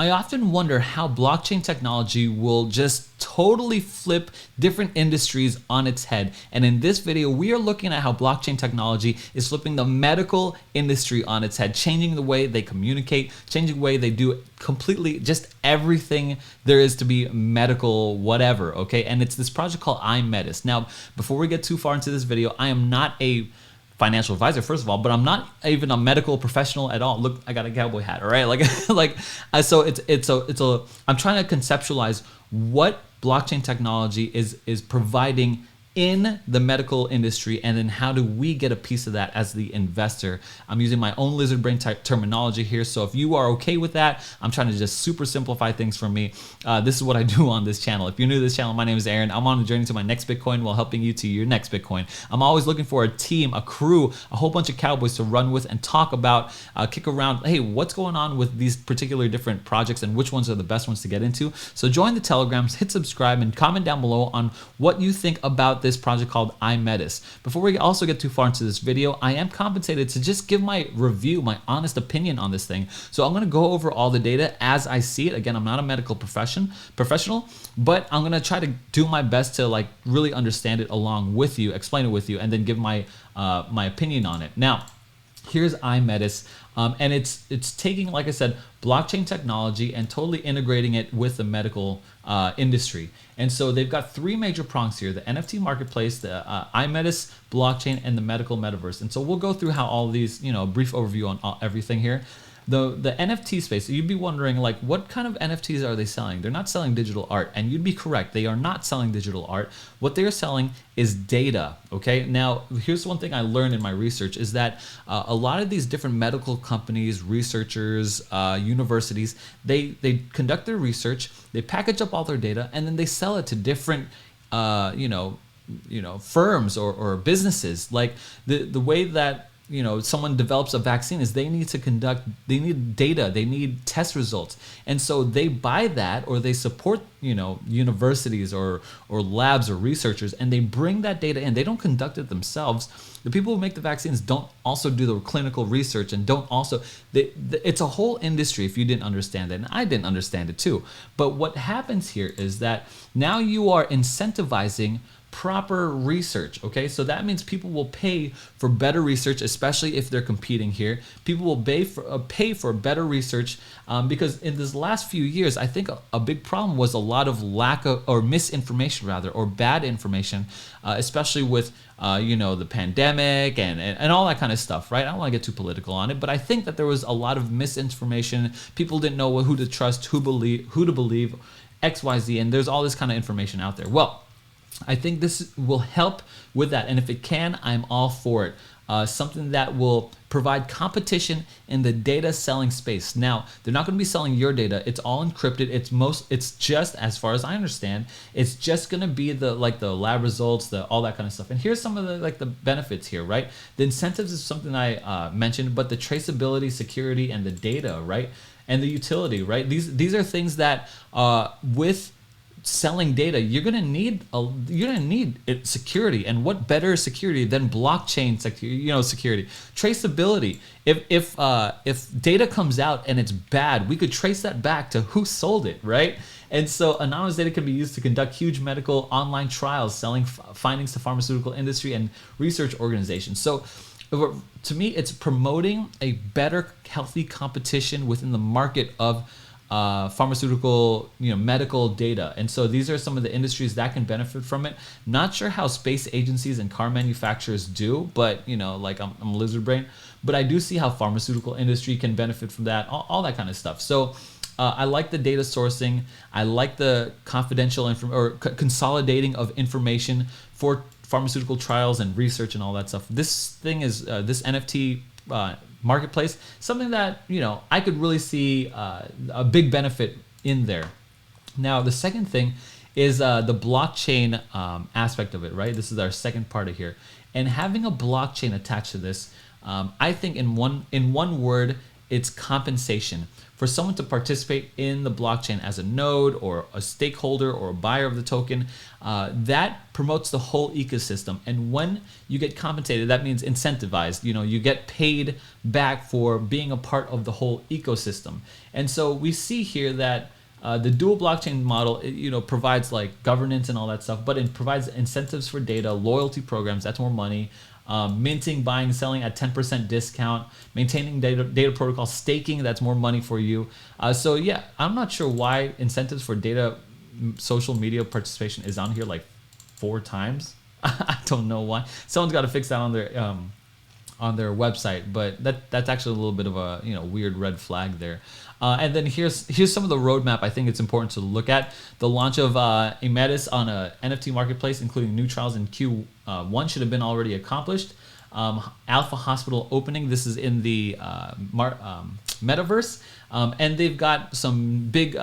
I often wonder how blockchain technology will just totally flip different industries on its head. And in this video, we are looking at how blockchain technology is flipping the medical industry on its head, changing the way they communicate, changing the way they do completely just everything there is to be medical, whatever, okay? And it's this project called Imedis. Now, before we get too far into this video, I am not a financial advisor, first of all, but I'm not even a medical professional at all. Look, I got a cowboy hat, all right? So I'm trying to conceptualize what blockchain technology is providing in the medical industry, and then how do we get a piece of that as the investor. I'm using my own lizard brain type terminology here, so if you are okay with that, I'm trying to just super simplify things for me. This is what I do on this channel. If you're new to this channel, my name is Aaron. I'm on a journey to my next Bitcoin while helping you to your next Bitcoin. I'm always looking for a team, a crew, a whole bunch of cowboys to run with and talk about, kick around, hey, what's going on with these particular different projects and which ones are the best ones to get into. So join the Telegrams, hit subscribe, and comment down below on what you think about this project called Aimedis. Before we also get too far into this video, I am compensated to just give my review, my honest opinion on this thing. So I'm going to go over all the data as I see it. Again, I'm not a medical professional, but I'm going to try to do my best to like really understand it along with you, explain it with you, and then give my my opinion on it. Now, here's Imedis, and it's taking, like I said, blockchain technology and totally integrating it with the medical industry. And so they've got three major prongs here: the NFT marketplace, the Imedis blockchain, and the medical metaverse. And so we'll go through how all of these, brief overview on everything here. The NFT space, you'd be wondering, like, what kind of NFTs are they selling? They're not selling digital art, and you'd be correct. They are not selling digital art. What they are selling is data, okay? Now, here's one thing I learned in my research is that a lot of these different medical companies, researchers, universities, they conduct their research, they package up all their data, and then they sell it to different, firms or businesses. Like the way that someone develops a vaccine is they need data, they need test results. And so they buy that, or they support, universities or labs or researchers, and they bring that data in. They don't conduct it themselves. The people who make the vaccines don't also do the clinical research, and don't also, it's a whole industry if you didn't understand it, and I didn't understand it too. But what happens here is that now you are incentivizing proper research, okay? So that means people will pay for better research, especially if they're competing here. People will pay for better research because in this last few years, I think a big problem was a lot of lack of, or misinformation rather, or bad information, especially with the pandemic and all that kind of stuff, right? I don't want to get too political on it, but I think that there was a lot of misinformation. People didn't know who to trust, who to believe, X, Y, Z, and there's all this kind of information out there. Well, I think this will help with that, and if it can, I'm all for it. Something that will provide competition in the data selling space. Now, they're not going to be selling your data. It's all encrypted. It's just, as far as I understand, it's just going to be the lab results, all that kind of stuff. And here's some of the benefits here, right? The incentives is something I mentioned, but the traceability, security, and the data, right? And the utility, right? These are things that with selling data, you're gonna need security, and what better security than blockchain security, traceability. If data comes out and it's bad, we could trace that back to who sold it, right? And so anonymous data can be used to conduct huge medical online trials, selling findings to pharmaceutical industry and research organizations. So to me, it's promoting a better, healthy competition within the market of pharmaceutical, medical data. And so these are some of the industries that can benefit from it. Not sure how space agencies and car manufacturers do, but I'm a lizard brain, but I do see how pharmaceutical industry can benefit from that, all that kind of stuff. So I like the data sourcing. I like the confidential consolidating of information for pharmaceutical trials and research and all that stuff. This thing is this NFT marketplace, something that I could really see a big benefit in there. Now, the second thing is the blockchain aspect of it, right? This is our second part of here, and having a blockchain attached to this, I think in one word, it's compensation. for someone to participate in the blockchain as a node or a stakeholder or a buyer of the token. That promotes the whole ecosystem. And when you get compensated, that means incentivized. You get paid back for being a part of the whole ecosystem. And so we see here that the dual blockchain model, provides like governance and all that stuff, but it provides incentives for data, loyalty programs, that's more money, minting, buying, selling at 10% discount, maintaining data protocol, staking, that's more money for you. So yeah, I'm not sure why incentives for data social media participation is on here like 4 times. I don't know why. Someone's got to fix that on their website, but that's actually a little bit of a weird red flag there. And then here's some of the roadmap I think it's important to look at. The launch of Imedis on a NFT marketplace, including new trials in Q1, should have been already accomplished. Alpha Hospital opening. This is in the Metaverse, and they've got some big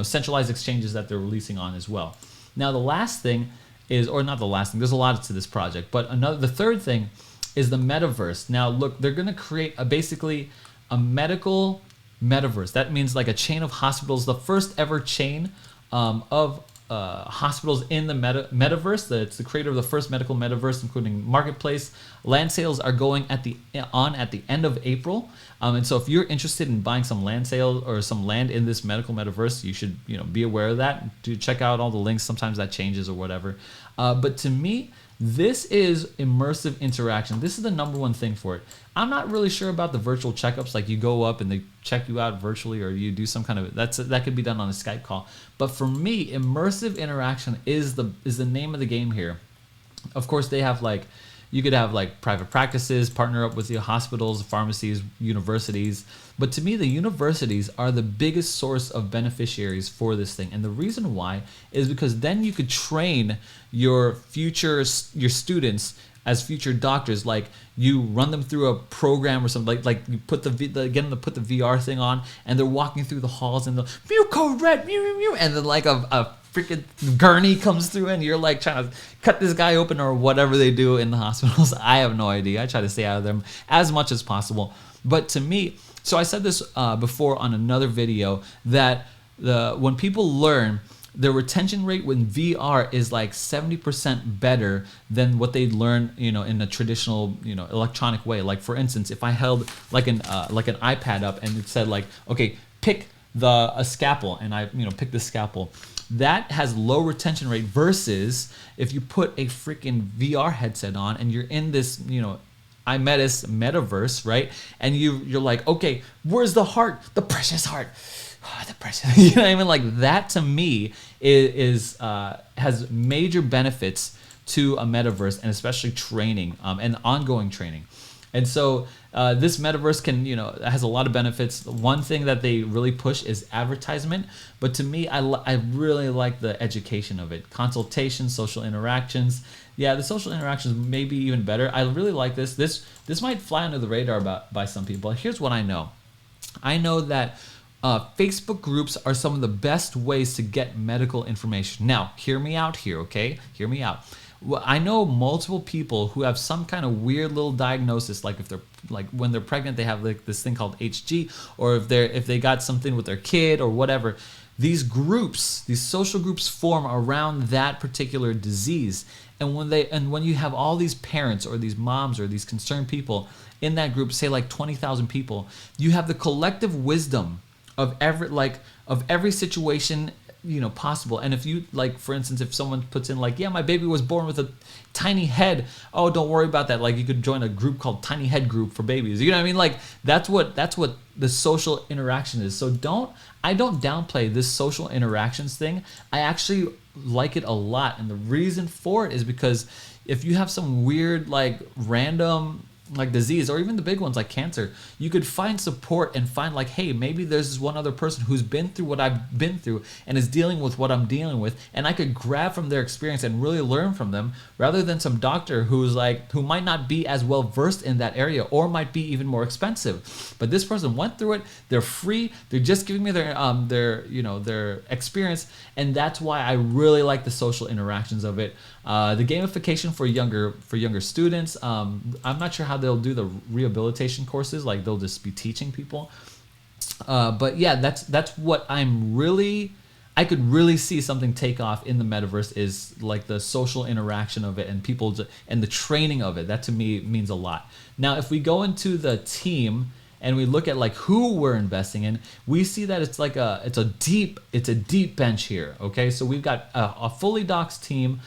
centralized exchanges that they're releasing on as well. Now the last thing is, or not the last thing, there's a lot to this project, but the third thing is the Metaverse. Now look, they're going to create basically a medical Metaverse. That means like a chain of hospitals, the first ever chain of hospitals in the Metaverse. It's the creator of the first medical Metaverse, including marketplace. Land sales are going at the end of April, and so if you're interested in buying some land sale or some land in this medical Metaverse, you should be aware of that. Do check out all the links. Sometimes that changes or whatever. But to me, this is immersive interaction. This is the number one thing for it. I'm not really sure about the virtual checkups, like you go up and they check you out virtually, or you do some kind of that could be done on a Skype call. But for me, immersive interaction is the name of the game here. Of course, they have you could have private practices, partner up with the hospitals, pharmacies, universities. But to me, the universities are the biggest source of beneficiaries for this thing. And the reason why is because then you could train your students as future doctors. Like you run them through a program or something, like you put get them to put the VR thing on, and they're walking through the halls and they'll mew code red, mew mew mew, and then like a freaking gurney comes through and you're like trying to cut this guy open or whatever they do in the hospitals. I have no idea. I try to stay out of them as much as possible. But to me, so I said this before on another video, that when people learn, the retention rate with VR is like 70% better than what they'd learn, in a traditional, electronic way. Like for instance, if I held like an iPad up and it said like, okay, pick a scalpel, and I pick the scalpel, that has low retention rate versus if you put a freaking VR headset on and you're in this, Aimedis Metaverse, right? And you're like, okay, where's the heart? The precious heart. Oh, the precious. You know what I mean? Like that to me is has major benefits to a Metaverse, and especially training and ongoing training. And so this Metaverse has a lot of benefits. One thing that they really push is advertisement. But to me, I really like the education of it. Consultation, social interactions. Yeah, the social interactions may be even better. I really like this. This might fly under the radar by some people. Here's what I know. I know that Facebook groups are some of the best ways to get medical information. Now, hear me out here, okay? Hear me out. Well, I know multiple people who have some kind of weird little diagnosis, like if they're when they're pregnant, they have like this thing called HG, or if they got something with their kid or whatever. These groups, these social groups form around that particular disease. And when you have all these parents or these moms or these concerned people in that group, say like 20,000 people, you have the collective wisdom of every situation possible. And if you for instance, if someone puts in yeah, my baby was born with a tiny head, oh, don't worry about that, you could join a group called Tiny Head Group for babies, you know what I mean? That's what the social interaction is. So I don't downplay this social interactions thing. I actually like it a lot, and the reason for it is because if you have some weird random disease, or even the big ones like cancer, you could find support and find hey, maybe there's this one other person who's been through what I've been through and is dealing with what I'm dealing with, and I could grab from their experience and really learn from them, rather than some doctor who might not be as well versed in that area, or might be even more expensive. But this person went through it, they're free, they're just giving me their experience, and that's why I really like the social interactions of it. The gamification for younger students, I'm not sure how they'll do the rehabilitation courses, they'll just be teaching people. But yeah, that's what I could really see something take off in the metaverse, is like the social interaction of it and and the training of it. That to me means a lot. Now, if we go into the team and we look at like who we're investing in, we see that it's a deep bench here. Okay, so we've got a fully doxed team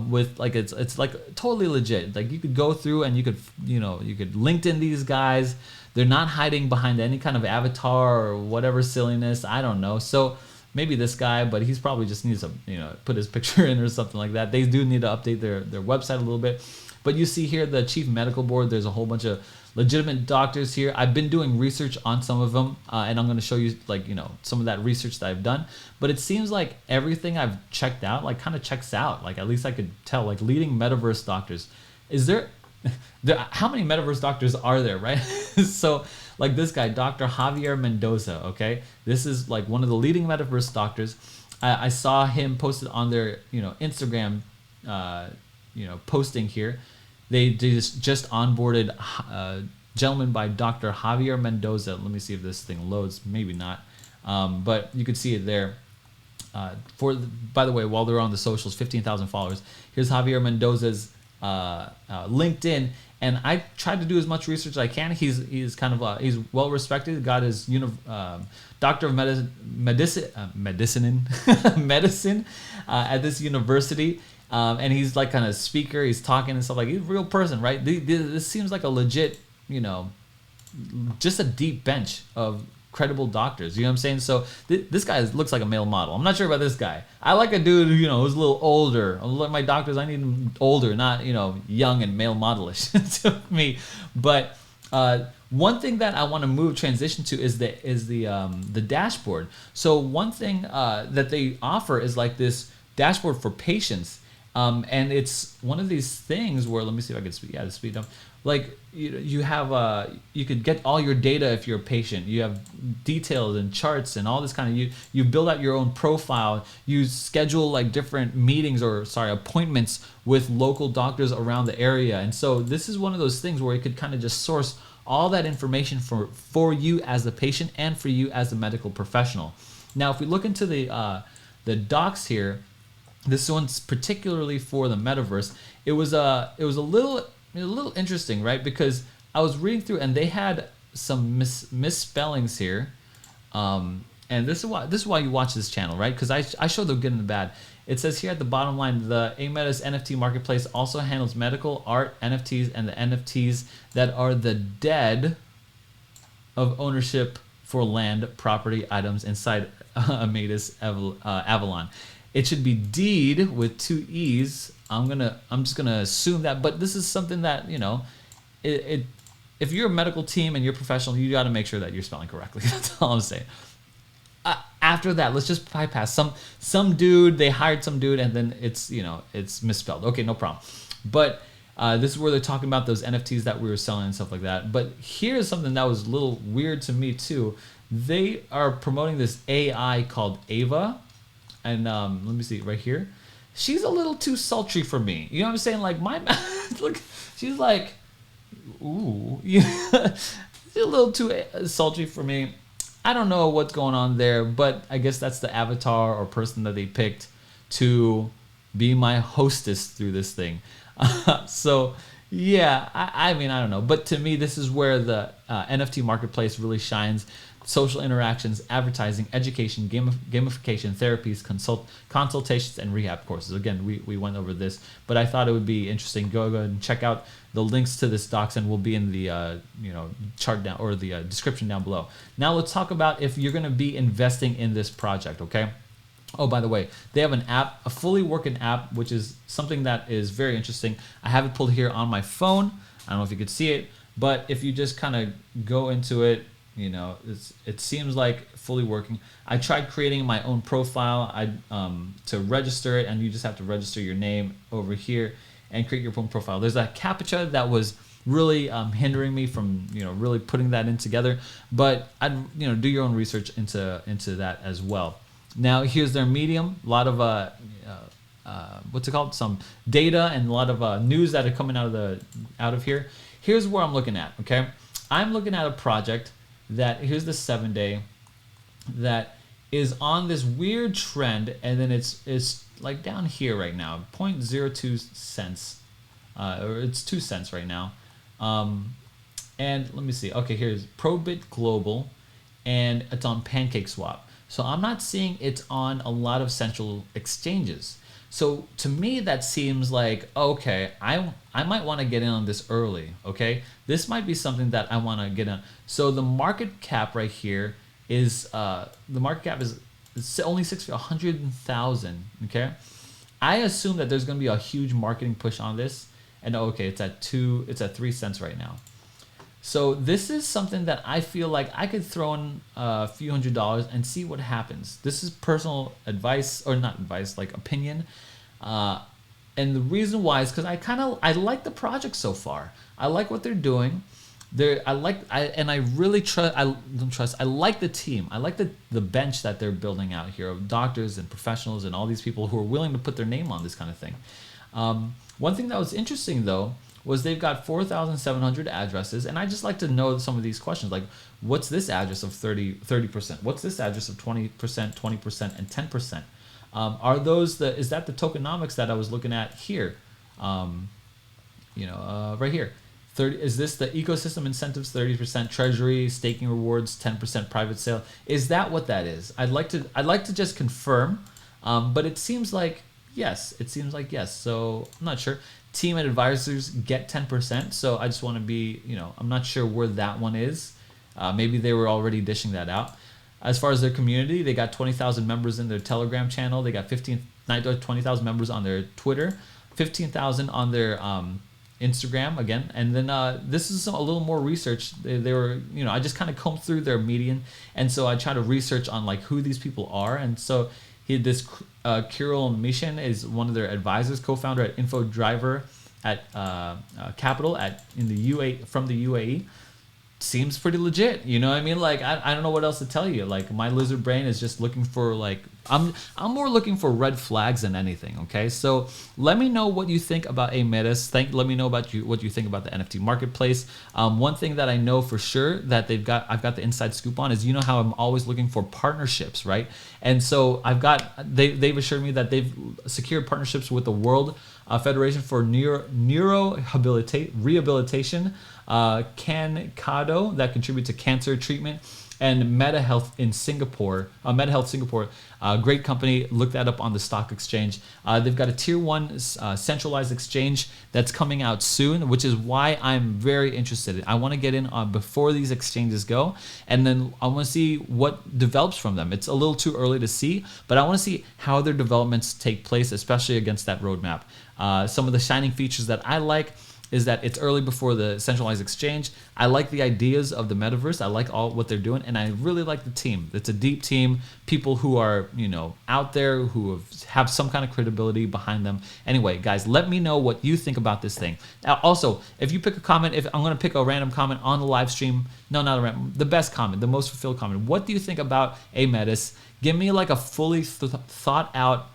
with like it's like totally legit. Like you could go through and you could LinkedIn these guys. They're not hiding behind any kind of avatar or whatever silliness. I don't know. So maybe this guy, but he's probably just needs to put his picture in or something like that. They do need to update their website a little bit. But you see here the chief medical board. There's a whole bunch of legitimate doctors here. I've been doing research on some of them, and I'm going to show you some of that research that I've done. But it seems like everything I've checked out kind of checks out. Like at least I could tell, like leading metaverse doctors. Is there how many metaverse doctors are there, right? So like this guy, Dr. Javier Mendoza, okay? This is like one of the leading metaverse doctors. I saw him posted on their Instagram posting here. They just onboarded a gentleman by Dr. Javier Mendoza. Let me see if this thing loads. Maybe not. But you can see it there. By the way, while they're on the socials, 15,000 followers. Here's Javier Mendoza's LinkedIn, and I tried to do as much research as I can. He's kind of he's well respected. Got his doctor of medicine at this university, and he's like kind of speaker. He's talking and stuff, like he's a real person, right? This seems like a legit, just a deep bench of credible doctors. You know what I'm saying? So this guy looks like a male model. I'm not sure about this guy. I like a dude who's a little older. Like my doctors, I need them older, not young and male modelish to me. But one thing that I want to transition to is the dashboard. So one thing that they offer is like this dashboard for patients, and it's one of these things where, let me see if I can speed up. Like you have you could get all your data if you're a patient. You have details and charts and all this kind of you build out your own profile. You schedule like different appointments with local doctors around the area. And so this is one of those things where you could kind of just source all that information for you as the patient and for you as the medical professional. Now, if we look into the docs here, this one's particularly for the metaverse. It was a little interesting, right? Because I was reading through and they had some misspellings here, and this is why you watch this channel, right? Because I show the good and the bad. It says here at the bottom line, the Aimedis NFT marketplace also handles medical, art, NFTs, and the NFTs that are the dead of ownership for land, property, items inside Aimedis Avalon. It should be deed with 2 E's. I'm just gonna assume that, but this is something that if you're a medical team and you're professional, you got to make sure that you're spelling correctly. That's all I'm saying. After that, let's just bypass some dude. They hired some dude, and then it's misspelled. Okay, no problem. But this is where they're talking about those NFTs that we were selling and stuff like that. But here's something that was a little weird to me too. They are promoting this AI called Ava, and let me see right here. She's a little too sultry for me. You know what I'm saying? Like look, she's like, ooh, she's a little too sultry for me. I don't know what's going on there, but I guess that's the avatar or person that they picked to be my hostess through this thing. So yeah, I mean, I don't know. But to me, this is where the NFT marketplace really shines. Social interactions, advertising, education, gamification, therapies, consultations, and rehab courses. Again, we went over this, but I thought it would be interesting. Go ahead and check out the links to this docs, and will be in the chart down, or the description down below. Now let's talk about if you're going to be investing in this project. Okay. Oh, by the way, they have an app, a fully working app, which is something that is very interesting. I have it pulled here on my phone. I don't know if you could see it, but if you just kind of go into it, it seems like fully working. I tried creating my own profile to register it, and you just have to register your name over here and create your own profile. There's a CAPTCHA that was really hindering me from really putting that in together, but I'd do your own research into that as well. Now here's their Medium. A lot of what's it called? Some data and a lot of news that are coming out of here. Here's where I'm looking at. Okay, I'm looking at a project that here's the 7-day that is on this weird trend, and then it's like down here right now, 0.02 cents, or it's 2 cents right now. And let me see. Okay, here's Probit Global, and it's on PancakeSwap. So I'm not seeing it's on a lot of central exchanges. So to me, that seems like, okay, I might want to get in on this early. Okay, this might be something that I want to get in. So the market cap right here is the market cap is only 100,000. Okay, I assume that there's going to be a huge marketing push on this. And okay, it's at 3 cents right now. So this is something that I feel like I could throw in a few $100s and see what happens. This is personal advice, or not advice, like opinion. And the reason why is because I like the project so far. I like what they're doing. I like the team. I like the bench that they're building out here of doctors and professionals and all these people who are willing to put their name on this kind of thing. One thing that was interesting though was they've got 4,700 addresses, and I just like to know some of these questions, like what's this address of 30%? What's this address of 20%, 20%, and 10%? Are those is that the tokenomics that I was looking at here? Right here. Is this the ecosystem incentives, 30% treasury, staking rewards, 10% private sale? Is that what that is? I'd like to just confirm, but it seems like yes. It seems like yes. So I'm not sure. Team and advisors get 10%. So I just want to be, I'm not sure where that one is. Maybe they were already dishing that out. As far as their community, they got 20,000 members in their Telegram channel. They got 20,000 members on their Twitter, 15,000 on their Instagram again. And then this is a little more research. They were, I just kind of combed through their median. And so I try to research on like who these people are. And so Kirill Mishin is one of their advisors, co-founder at InfoDriver at Capital in the UAE, from the UAE. Seems pretty legit, you know what I mean? Like I don't know what else to tell you. Like my lizard brain is just looking for I'm more looking for red flags than anything. Okay, so let me know what you think about Aimedis. Let me know about what you think about the NFT marketplace. One thing that I know for sure that I've got the inside scoop on is how I'm always looking for partnerships, right? And so they've assured me that they've secured partnerships with the World Federation for Rehabilitation, Cancado, that contribute to cancer treatment, and MetaHealth Singapore, great company. Look that up on the stock exchange. They've got a tier 1 centralized exchange that's coming out soon, which is why I'm very interested. I want to get in before these exchanges go, and then I want to see what develops from them. It's a little too early to see, but I want to see how their developments take place, especially against that roadmap. Some of the shining features that I like is that it's early before the centralized exchange. I like the ideas of the metaverse. I like all what they're doing, and I really like the team. It's a deep team, people who are out there, who have some kind of credibility behind them. Anyway, guys, let me know what you think about this thing. Now, also, if you pick a comment, if I'm going to pick a random comment on the live stream, no, not a random, the best comment, the most fulfilled comment. What do you think about Aimedis? Give me like a fully thought out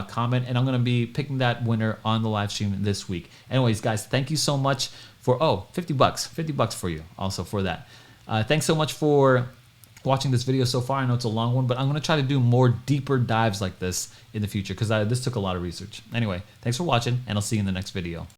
comment, and I'm going to be picking that winner on the live stream this week. Anyways, guys, thank you so much for $50 for you also for that. Thanks so much for watching this video so far. I know it's a long one, but I'm going to try to do more deeper dives like this in the future because this took a lot of research. Anyway, thanks for watching, and I'll see you in the next video.